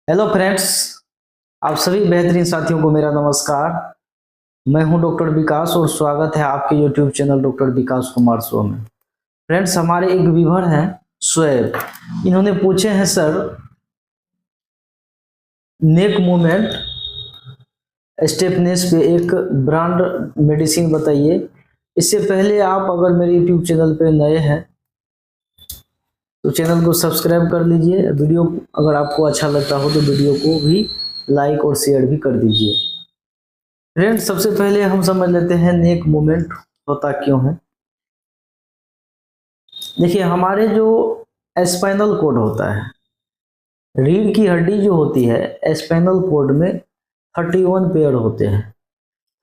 Hello friends, आप सभी बेहतरीन साथियों को मेरा नमस्कार। मैं हूं डॉक्टर विकास और स्वागत है आपके यूट्यूब चैनल डॉक्टर विकास कुमार शो में। फ्रेंड्स, हमारे एक व्यूअर हैं शोएब। इन्होंने पूछे हैं सर, नेक मूवमेंट स्टेफनेस पे एक ब्रांड मेडिसिन बताइए। इससे पहले आप अगर मेरे यूट्यूब चैनल पे नए हैं तो चैनल को सब्सक्राइब कर लीजिए। वीडियो अगर आपको अच्छा लगता हो तो वीडियो को भी लाइक और शेयर भी कर दीजिए। फ्रेंड्स, सबसे पहले हम समझ लेते हैं नेक मूवमेंट होता क्यों है। देखिए, हमारे जो स्पाइनल कोड होता है, रीढ़ की हड्डी जो होती है, स्पाइनल कोड में 31 पेयर होते हैं।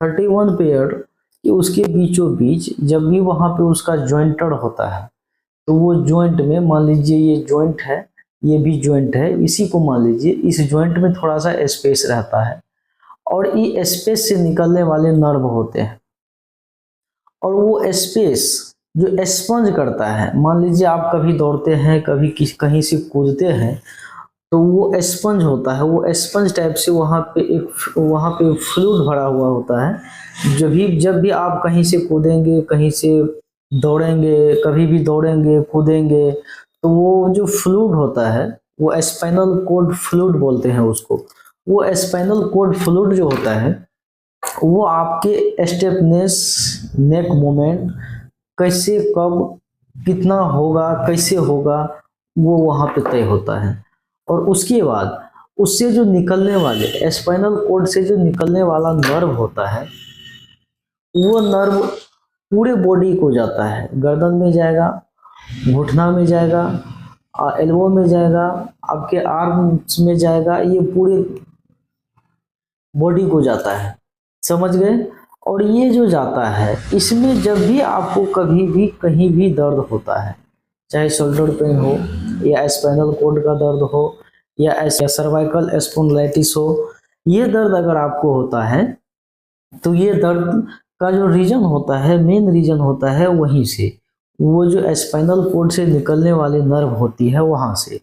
31 पेयर कि उसके बीचों बीच जब भी वहां पे उसका जॉइंटर होता है तो वो जॉइंट में, मान लीजिए ये जॉइंट है, ये भी जॉइंट है, इसी को मान लीजिए इस जॉइंट में थोड़ा सा स्पेस रहता है और ये स्पेस से निकलने वाले नर्व होते हैं और वो स्पेस जो स्पंज करता है। मान लीजिए आप कभी दौड़ते हैं, कभी कहीं से कूदते हैं, तो वो स्पंज होता है, वो स्पंज टाइप से वहाँ पे फ्लूइड भरा हुआ होता है। जब भी आप कहीं से कूदेंगे, कहीं से दौड़ेंगे, कभी भी दौड़ेंगे कूदेंगे, तो वो जो फ्लूइड होता है वो स्पाइनल कोड फ्लूइड बोलते हैं उसको। वो स्पाइनल कोड फ्लूइड जो होता है वो आपके स्टेपनेस, नेक मूवमेंट कैसे, कब, कितना होगा, कैसे होगा, वो वहां पे तय होता है। और उसके बाद उससे जो निकलने वाले, स्पाइनल कोड से जो निकलने वाला नर्व होता है, वो नर्व पूरे बॉडी को जाता है। गर्दन में जाएगा, घुटना में जाएगा, एल्बो में जाएगा, आपके आर्म्स में जाएगा, ये पूरे बॉडी को जाता है। समझ गए। और ये जो जाता है, इसमें जब भी आपको कभी भी कहीं भी दर्द होता है, चाहे शोल्डर पेन हो या स्पाइनल कोड का दर्द हो या ऐसा सर्वाइकल स्पॉन्डिलाइटिस हो, ये दर्द अगर आपको होता है तो ये दर्द का जो रीजन होता है, मेन रीजन होता है वहीं से, वो जो स्पाइनल कोड से निकलने वाली नर्व होती है वहां से।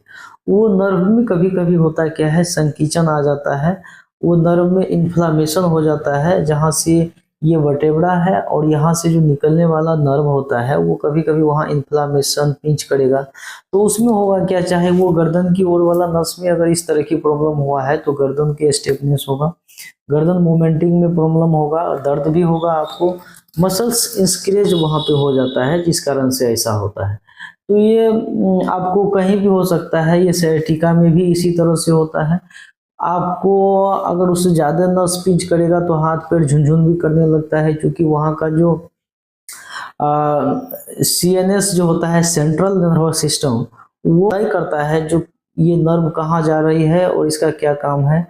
वो नर्व में कभी कभी होता है क्या है, संकीचन आ जाता है, वो नर्व में इन्फ्लामेशन हो जाता है, जहाँ से ये वर्टेब्रा है और यहाँ से जो निकलने वाला नर्व होता है वो कभी कभी वहाँ इन्फ्लामेशन पिंच करेगा। तो उसमें होगा क्या, चाहे वो गर्दन की ओर वाला नस में अगर इस तरह की प्रॉब्लम हुआ है तो गर्दन की स्टिफनेस होगा, गर्दन मूवमेंटिंग में प्रॉब्लम होगा, दर्द भी होगा आपको, मसल्स इंक्रीज वहाँ पे हो जाता है, जिस कारण से ऐसा होता है। तो ये आपको कहीं भी हो सकता है, ये sciatica में भी इसी तरह से होता है। आपको अगर उससे ज़्यादा नस पिंच करेगा तो हाथ पैर झुनझुन भी करने लगता है, क्योंकि वहाँ का जो CNS जो होता है, सेंट्रल नर्वस सिस्टम, वो तय करता है जो ये नर्व कहाँ जा रही है और इसका क्या काम है।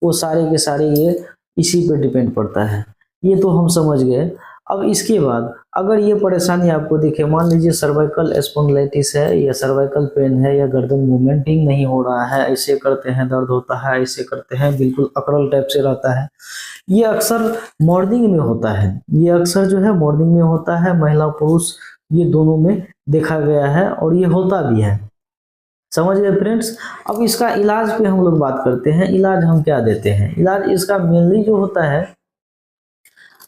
वो सारे के सारे ये इसी पे डिपेंड पड़ता है। ये तो हम समझ गए। अब इसके बाद अगर ये परेशानी आपको दिखे, मान लीजिए सर्वाइकल स्पॉन्डिलाइटिस है या सर्वाइकल पेन है या गर्दन मूवमेंटिंग नहीं हो रहा है, ऐसे करते हैं दर्द होता है, ऐसे करते हैं बिल्कुल अकड़ल टाइप से रहता है, ये अक्सर मॉर्निंग में होता है। ये अक्सर जो है मॉर्निंग में होता है, महिला पुरुष ये दोनों में देखा गया है और ये होता भी है। समझ गए फ्रेंड्स। अब इसका इलाज पे हम लोग बात करते हैं। इलाज हम क्या देते हैं, इलाज इसका मेनली जो होता है,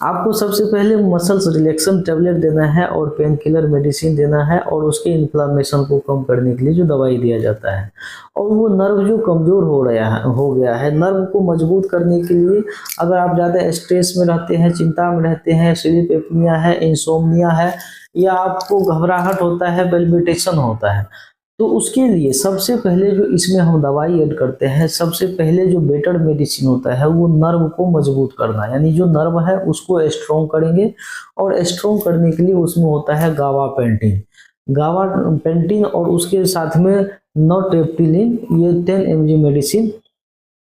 आपको सबसे पहले मसल्स रिलैक्सन टैबलेट देना है और पेन किलर मेडिसिन देना है और उसके इन्फ्लामेशन को कम करने के लिए जो दवाई दिया जाता है। और वो नर्व जो कमज़ोर हो गया है, नर्व को मजबूत करने के लिए, अगर आप ज़्यादा स्ट्रेस में रहते हैं, चिंता में रहते हैं, स्लीप एपनिया है, इंसोम्निया है, या आपको घबराहट होता है, पेल्पिटेशन होता है, तो उसके लिए सबसे पहले जो इसमें हम दवाई ऐड करते हैं, सबसे पहले जो बेटर मेडिसिन होता है वो नर्व को मजबूत करना, यानी जो नर्व है उसको स्ट्रॉन्ग करेंगे। और स्ट्रॉन्ग करने के लिए उसमें होता है गावा पेंटिन, गावा पेंटिन, और उसके साथ में नॉरटेप्टिलिन, ये 10 mg मेडिसिन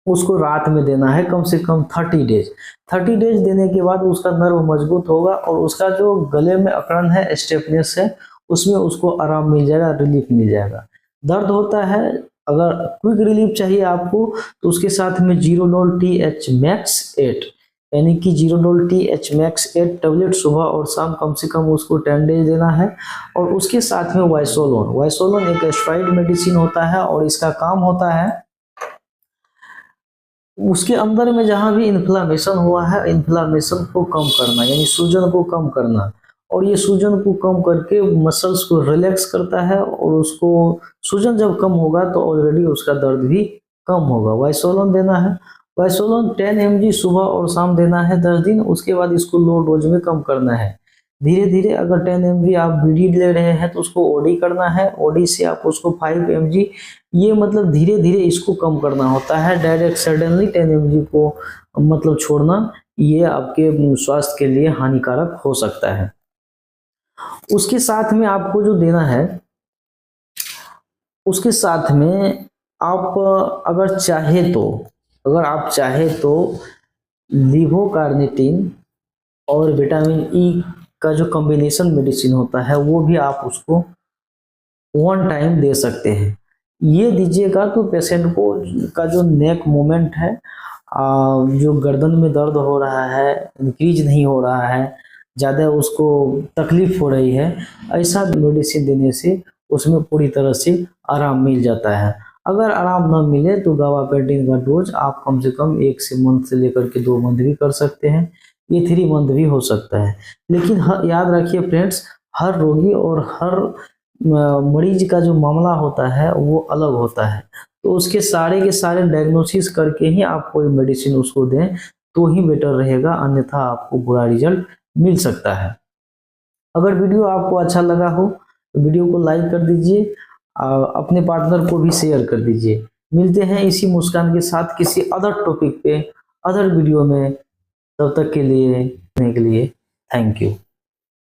उसको रात में देना है कम से कम 30 डेज। 30 डेज देने के बाद उसका नर्व मजबूत होगा और उसका जो गले में अकड़न है, स्टेफनेस है, उसमें उसको आराम मिल जाएगा, रिलीफ मिल जाएगा। दर्द होता है, अगर क्विक रिलीफ चाहिए आपको तो उसके साथ में जीरोडोल TH मैक्स 8, यानी कि जीरोडोल TH मैक्स 8 टैबलेट सुबह और शाम कम से कम उसको 10 डेज देना है। और उसके साथ में वाइसोलोन, वाइसोलोन एक स्टेरॉइड मेडिसिन होता है और इसका काम होता है उसके अंदर में जहाँ भी इन्फ्लामेशन हुआ है, इन्फ्लामेशन को कम करना, यानी सूजन को कम करना, और ये सूजन को कम करके मसल्स को रिलैक्स करता है, और उसको सूजन जब कम होगा तो ऑलरेडी उसका दर्द भी कम होगा। वाइसोलोन देना है, वाइसोलोन 10 mg सुबह और शाम देना है 10 दिन। उसके बाद इसको लो डोज में कम करना है धीरे धीरे। अगर 10 mg आप बीडी ले रहे हैं तो उसको ओडी करना है, ओडी से आप उसको 5 mg, ये मतलब धीरे धीरे इसको कम करना होता है। डायरेक्ट सडनली 10 mg को मतलब छोड़ना, ये आपके स्वास्थ्य के लिए हानिकारक हो सकता है। उसके साथ में आपको जो देना है, उसके साथ में आप अगर आप चाहे तो लिवोकार्निटिन और विटामिन ई का जो कॉम्बिनेशन मेडिसिन होता है वो भी आप उसको 1 टाइम दे सकते हैं। ये दीजिएगा तो पेशेंट को का जो नेक मूवमेंट है, जो गर्दन में दर्द हो रहा है, इंक्रीज नहीं हो रहा है, ज़्यादा उसको तकलीफ हो रही है, ऐसा मेडिसिन देने से उसमें पूरी तरह से आराम मिल जाता है। अगर आराम ना मिले तो गाबापेंटिन का डोज आप कम से कम 1 मंथ से लेकर के 2 मंथ भी कर सकते हैं, ये 3 मंथ भी हो सकता है। लेकिन याद रखिए फ्रेंड्स, हर रोगी और हर मरीज का जो मामला होता है वो अलग होता है, तो उसके सारे के सारे डायग्नोसिस करके ही आप कोई मेडिसिन उसको दें तो ही बेटर रहेगा, अन्यथा आपको बुरा रिजल्ट मिल सकता है। अगर वीडियो आपको अच्छा लगा हो तो वीडियो को लाइक कर दीजिए, अपने पार्टनर को भी शेयर कर दीजिए। मिलते हैं इसी मुस्कान के साथ किसी अदर टॉपिक पे, अदर वीडियो में। तब तक के लिए थैंक यू।